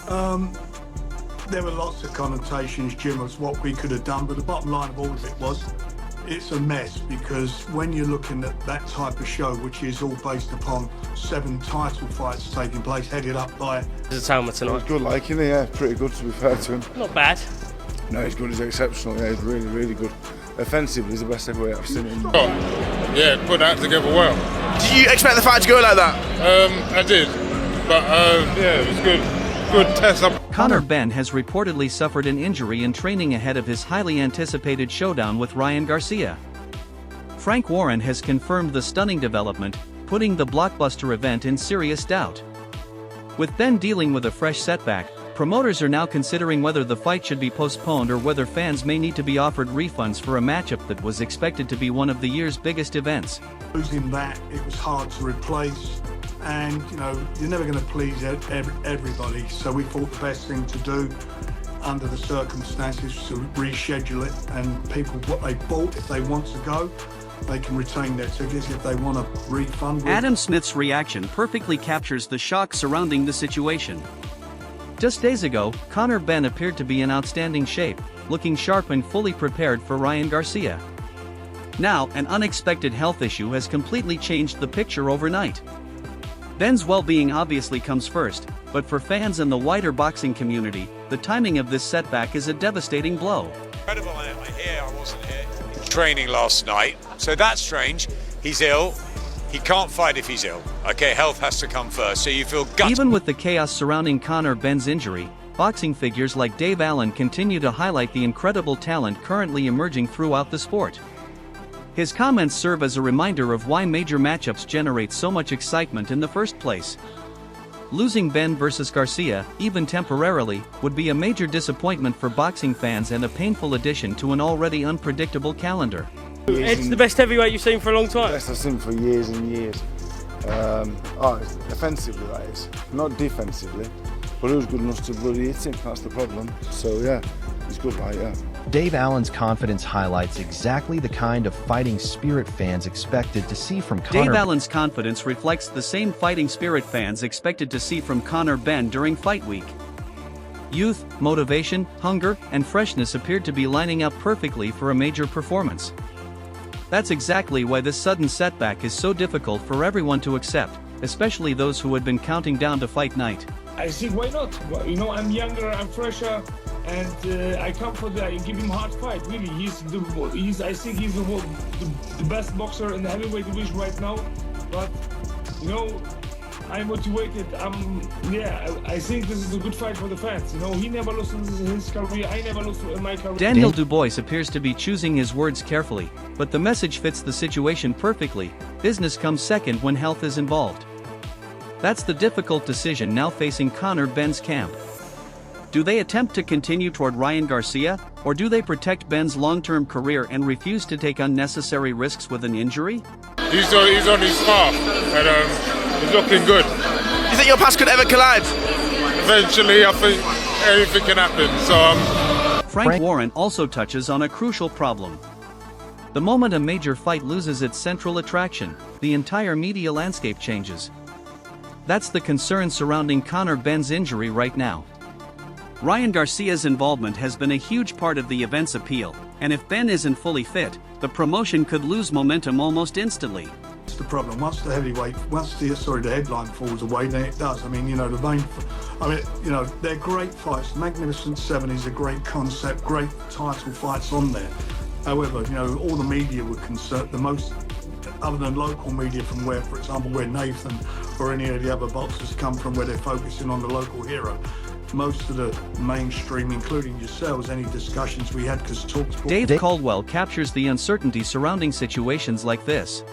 There were lots of connotations, Jim, as what we could have done, but the bottom line of all of it was it's a mess, because when you're looking at that type of show, which is all based upon 7 title fights taking place, headed up by... There's a Talma tonight. He's good, like, isn't he? Yeah, pretty good, to be fair to him. Not bad. No, he's good, he's exceptional, yeah, he's really, really good. Offensively, he's the best heavyweight I've seen him. Oh, yeah, put that together well. Did you expect the fight to go like that? I did, but yeah, it was good. Good test up. Conor Benn has reportedly suffered an injury in training ahead of his highly anticipated showdown with Ryan Garcia. Frank Warren has confirmed the stunning development, putting the blockbuster event in serious doubt. With Benn dealing with a fresh setback, promoters are now considering whether the fight should be postponed or whether fans may need to be offered refunds for a matchup that was expected to be one of the year's biggest events. Losing that, it was hard to replace. And, you know, you're never going to please everybody. So we thought the best thing to do under the circumstances was to reschedule it, and people, what they bought, if they want to go, they can retain their tickets. If they want a refund. Adam Smith's reaction perfectly captures the shock surrounding the situation. Just days ago, Conor Benn appeared to be in outstanding shape, looking sharp and fully prepared for Ryan Garcia. Now, an unexpected health issue has completely changed the picture overnight. Benn's well-being obviously comes first, but for fans and the wider boxing community, the timing of this setback is a devastating blow. Incredible, I hear I wasn't here. Training last night, so that's strange. He's ill. He can't fight if he's ill. Okay, health has to come first, so you feel gutted. Even with the chaos surrounding Conor Benn's injury, boxing figures like Dave Allen continue to highlight the incredible talent currently emerging throughout the sport. His comments serve as a reminder of why major matchups generate so much excitement in the first place. Losing Benn versus Garcia, even temporarily, would be a major disappointment for boxing fans and a painful addition to an already unpredictable calendar. It's the best heavyweight you've seen for a long time. Best I've seen for years and years. Offensively, that is. Not defensively, but it was good enough to bloody hit him, that's the problem. So yeah, he's good, right, yeah. Dave Allen's confidence highlights exactly the kind of fighting spirit fans expected to see from Conor. Dave Allen's confidence reflects the same fighting spirit fans expected to see from Conor Benn during fight week. Youth, motivation, hunger, and freshness appeared to be lining up perfectly for a major performance. That's exactly why this sudden setback is so difficult for everyone to accept, especially those who had been counting down to fight night. I think why not? Well, you know, I'm younger, I'm fresher, and I come for that. I give him a hard fight. Really, I think he's the best boxer in the heavyweight division right now. But you know, I'm motivated. I think this is a good fight for the fans. You know, he never lost in his career. I never lost in my career. Daniel Dubois appears to be choosing his words carefully, but the message fits the situation perfectly. Business comes second when health is involved. That's the difficult decision now facing Conor Benn's camp. Do they attempt to continue toward Ryan Garcia, or do they protect Benn's long-term career and refuse to take unnecessary risks with an injury? He's on his path, and he's looking good. Do you think your paths could ever collide? Eventually, I think anything can happen. So Frank Warren also touches on a crucial problem. The moment a major fight loses its central attraction, the entire media landscape changes. That's the concern surrounding Conor Benn's injury right now. Ryan Garcia's involvement has been a huge part of the event's appeal, and if Benn isn't fully fit, the promotion could lose momentum almost instantly. That's the problem. Once the headline falls away, then it does. I mean, you know, they're great fights. Magnificent 7 is a great concept, great title fights on there. However, you know, all the media were concerned, the most, other than local media from where, for example, where Nathan or any of the other boxers come from, where they're focusing on the local hero. Most of the mainstream, including yourselves, any discussions we had, because talks... Dave Caldwell captures the uncertainty surrounding situations like this.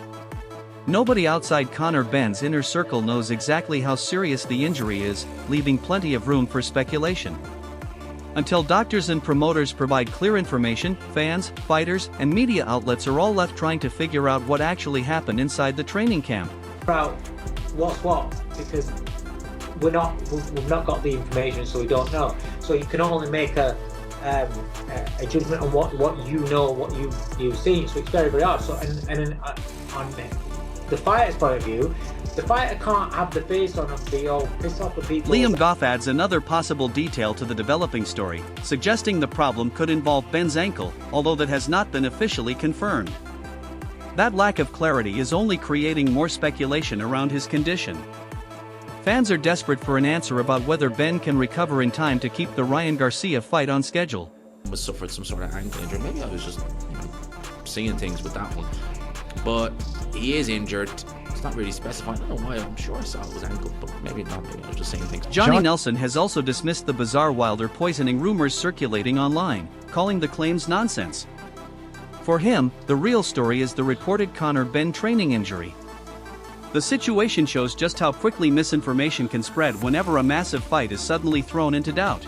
Nobody outside Conor Benn's inner circle knows exactly how serious the injury is, leaving plenty of room for speculation. Until doctors and promoters provide clear information, fans, fighters, and media outlets are all left trying to figure out what actually happened inside the training camp. About what's what, because we've not got the information, so we don't know. So you can only make a judgment on what you know, what you've seen. So it's very, very hard. So and on the fighter's point of view, The fighter can't have the face on and be all pissed off with people. Liam Goff adds another possible detail to the developing story, suggesting the problem could involve Benn's ankle, although that has not been officially confirmed. That lack of clarity is only creating more speculation around his condition. Fans are desperate for an answer about whether Benn can recover in time to keep the Ryan Garcia fight on schedule. Was suffered some sort of ankle injury. Maybe I was just seeing things with that one. But he is injured. It's not really specified. I don't know why. I'm sure I saw it was ankle, but maybe not. Maybe I was just seeing things. Johnny Nelson has also dismissed the bizarre Wilder poisoning rumors circulating online, calling the claims nonsense. For him, the real story is the reported Conor Benn training injury. The situation shows just how quickly misinformation can spread whenever a massive fight is suddenly thrown into doubt.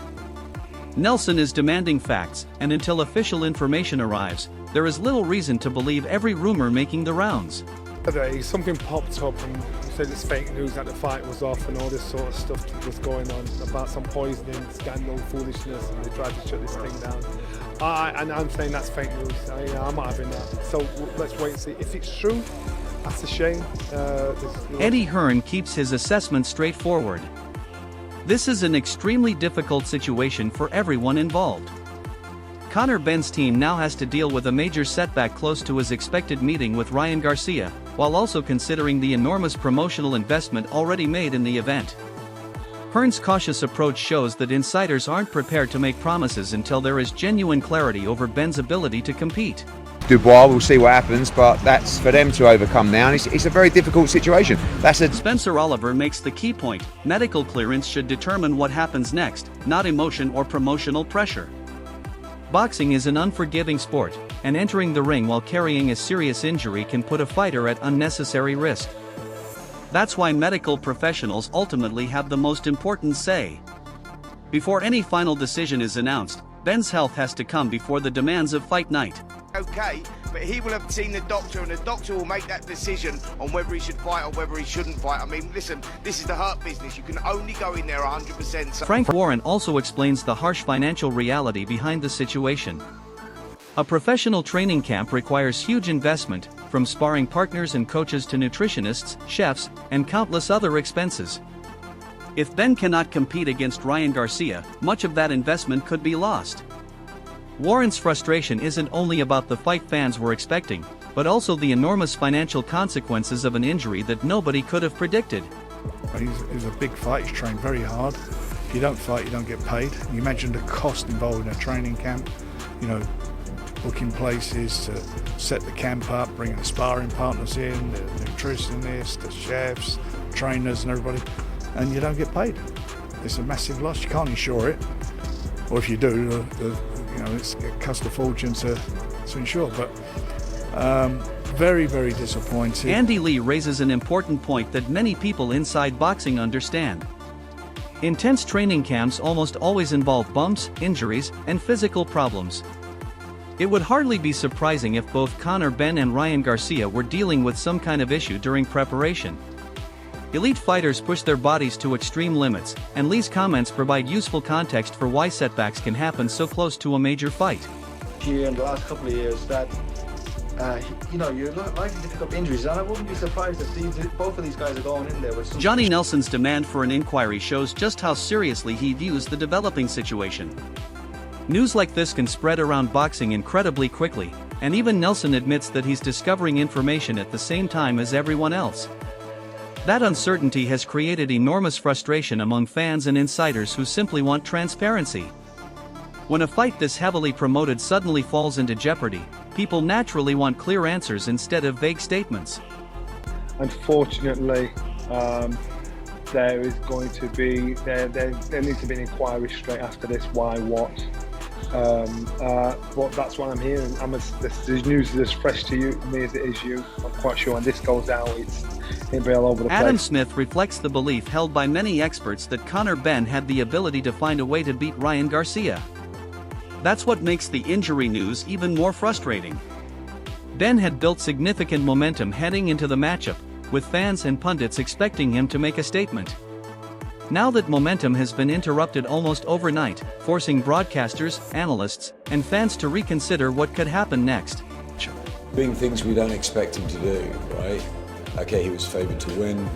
Nelson is demanding facts, and until official information arrives, there is little reason to believe every rumor making the rounds. Today, something popped up and said it's fake news that the fight was off and all this sort of stuff that was going on about some poisoning, scandal, foolishness, and they tried to shut this thing down. And I'm saying that's fake news. I'm not having that. So let's wait and see. If it's true, that's a shame. Eddie Hearn keeps his assessment straightforward. This is an extremely difficult situation for everyone involved. Conor Benn's team now has to deal with a major setback close to his expected meeting with Ryan Garcia, while also considering the enormous promotional investment already made in the event. Hearn's cautious approach shows that insiders aren't prepared to make promises until there is genuine clarity over Benn's ability to compete. Dubois, we'll see what happens, but that's for them to overcome now, and it's a very difficult situation. Spencer Oliver makes the key point: medical clearance should determine what happens next, not emotion or promotional pressure. Boxing is an unforgiving sport, and entering the ring while carrying a serious injury can put a fighter at unnecessary risk. That's why medical professionals ultimately have the most important say. Before any final decision is announced, Benn's health has to come before the demands of fight night. Okay, but he will have seen the doctor, and the doctor will make that decision on whether he should fight or whether he shouldn't fight. I mean, listen, this is the hurt business. You can only go in there 100%. Frank Warren also explains the harsh financial reality behind the situation. A professional training camp requires huge investment, from sparring partners and coaches to nutritionists, chefs, and countless other expenses. If Benn cannot compete against Ryan Garcia, much of that investment could be lost. Warren's frustration isn't only about the fight fans were expecting, but also the enormous financial consequences of an injury that nobody could have predicted. He's a big fight, he's trained very hard. If you don't fight, you don't get paid. You imagine the cost involved in a training camp, booking places to set the camp up, bringing the sparring partners in, the nutritionists, the chefs, trainers and everybody, and you don't get paid. It's a massive loss, you can't insure it. Or if you do, it costs a fortune to insure, but very, very disappointing. Andy Lee raises an important point that many people inside boxing understand. Intense training camps almost always involve bumps, injuries, and physical problems. It would hardly be surprising if both Conor Benn and Ryan Garcia were dealing with some kind of issue during preparation. Elite fighters push their bodies to extreme limits, and Lee's comments provide useful context for why setbacks can happen so close to a major fight. In the last couple of years, that you're not likely to pick up injuries, and I wouldn't be surprised if both of these guys are going in there with some... Johnny Nelson's demand for an inquiry shows just how seriously he views the developing situation. News like this can spread around boxing incredibly quickly, and even Nelson admits that he's discovering information at the same time as everyone else. That uncertainty has created enormous frustration among fans and insiders who simply want transparency. When a fight this heavily promoted suddenly falls into jeopardy, people naturally want clear answers instead of vague statements. Unfortunately, there needs to be an inquiry straight after this. Why, what? But that's what I'm hearing. The news is as fresh to me as it is you. I'm quite sure when this goes out, it'll be all over the place. Adam Smith reflects the belief held by many experts that Conor Benn had the ability to find a way to beat Ryan Garcia. That's what makes the injury news even more frustrating. Benn had built significant momentum heading into the matchup, with fans and pundits expecting him to make a statement. Now that momentum has been interrupted almost overnight, forcing broadcasters, analysts, and fans to reconsider what could happen next. Doing things we don't expect him to do, right? Okay, he was favoured to win.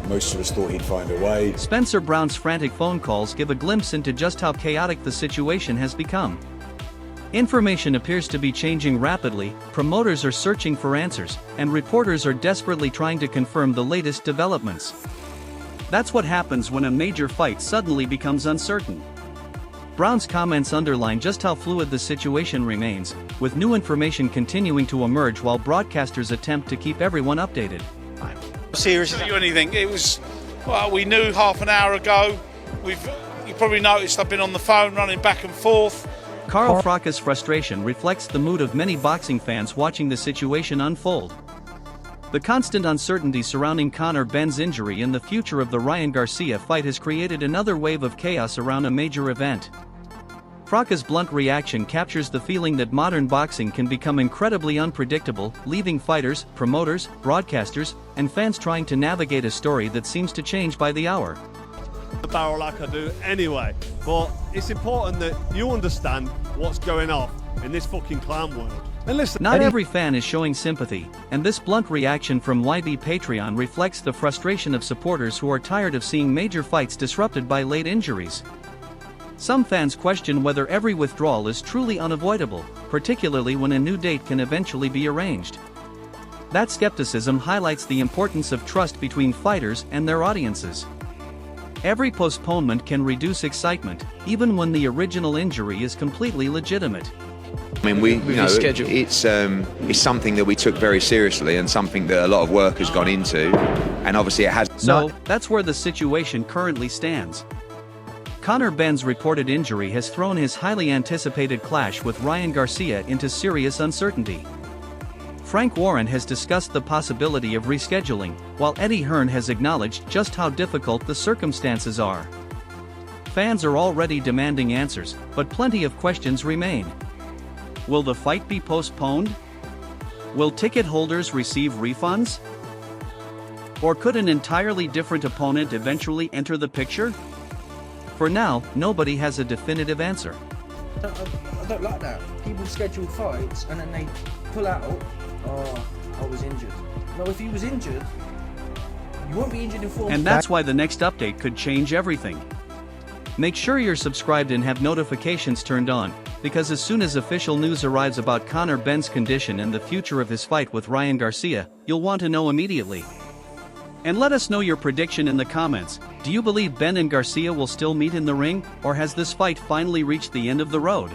Most of us thought he'd find a way. Spencer Brown's frantic phone calls give a glimpse into just how chaotic the situation has become. Information appears to be changing rapidly, promoters are searching for answers, and reporters are desperately trying to confirm the latest developments. That's what happens when a major fight suddenly becomes uncertain. Brown's comments underline just how fluid the situation remains, with new information continuing to emerge while broadcasters attempt to keep everyone updated. Seriously, tell you anything? It was, well, we knew half an hour ago. You probably noticed I've been on the phone running back and forth. Carl Fraka's frustration reflects the mood of many boxing fans watching the situation unfold. The constant uncertainty surrounding Conor Benn's injury and the future of the Ryan Garcia fight has created another wave of chaos around a major event. Fraka's blunt reaction captures the feeling that modern boxing can become incredibly unpredictable, leaving fighters, promoters, broadcasters, and fans trying to navigate a story that seems to change by the hour. The barrel like I do anyway, but it's important that you understand what's going on in this fucking clown world. And listen, not every fan is showing sympathy, and this blunt reaction from YB Patreon reflects the frustration of supporters who are tired of seeing major fights disrupted by late injuries. Some fans question whether every withdrawal is truly unavoidable, particularly when a new date can eventually be arranged. That skepticism highlights the importance of trust between fighters and their audiences. Every postponement can reduce excitement, even when the original injury is completely legitimate. I mean, it's something that we took very seriously and something that a lot of work has gone into, and obviously it has. So, that's where the situation currently stands. Conor Benn's reported injury has thrown his highly anticipated clash with Ryan Garcia into serious uncertainty. Frank Warren has discussed the possibility of rescheduling, while Eddie Hearn has acknowledged just how difficult the circumstances are. Fans are already demanding answers, but plenty of questions remain. Will the fight be postponed? Will ticket holders receive refunds? Or could an entirely different opponent eventually enter the picture? For now, nobody has a definitive answer. I don't like that. People schedule fights and then they pull out, oh, I was injured. No, if he was injured, you won't be injured in 4 months. And that's why the next update could change everything. Make sure you're subscribed and have notifications turned on, because as soon as official news arrives about Conor Benn's condition and the future of his fight with Ryan Garcia, you'll want to know immediately. And let us know your prediction in the comments. Do you believe Benn and Garcia will still meet in the ring, or has this fight finally reached the end of the road?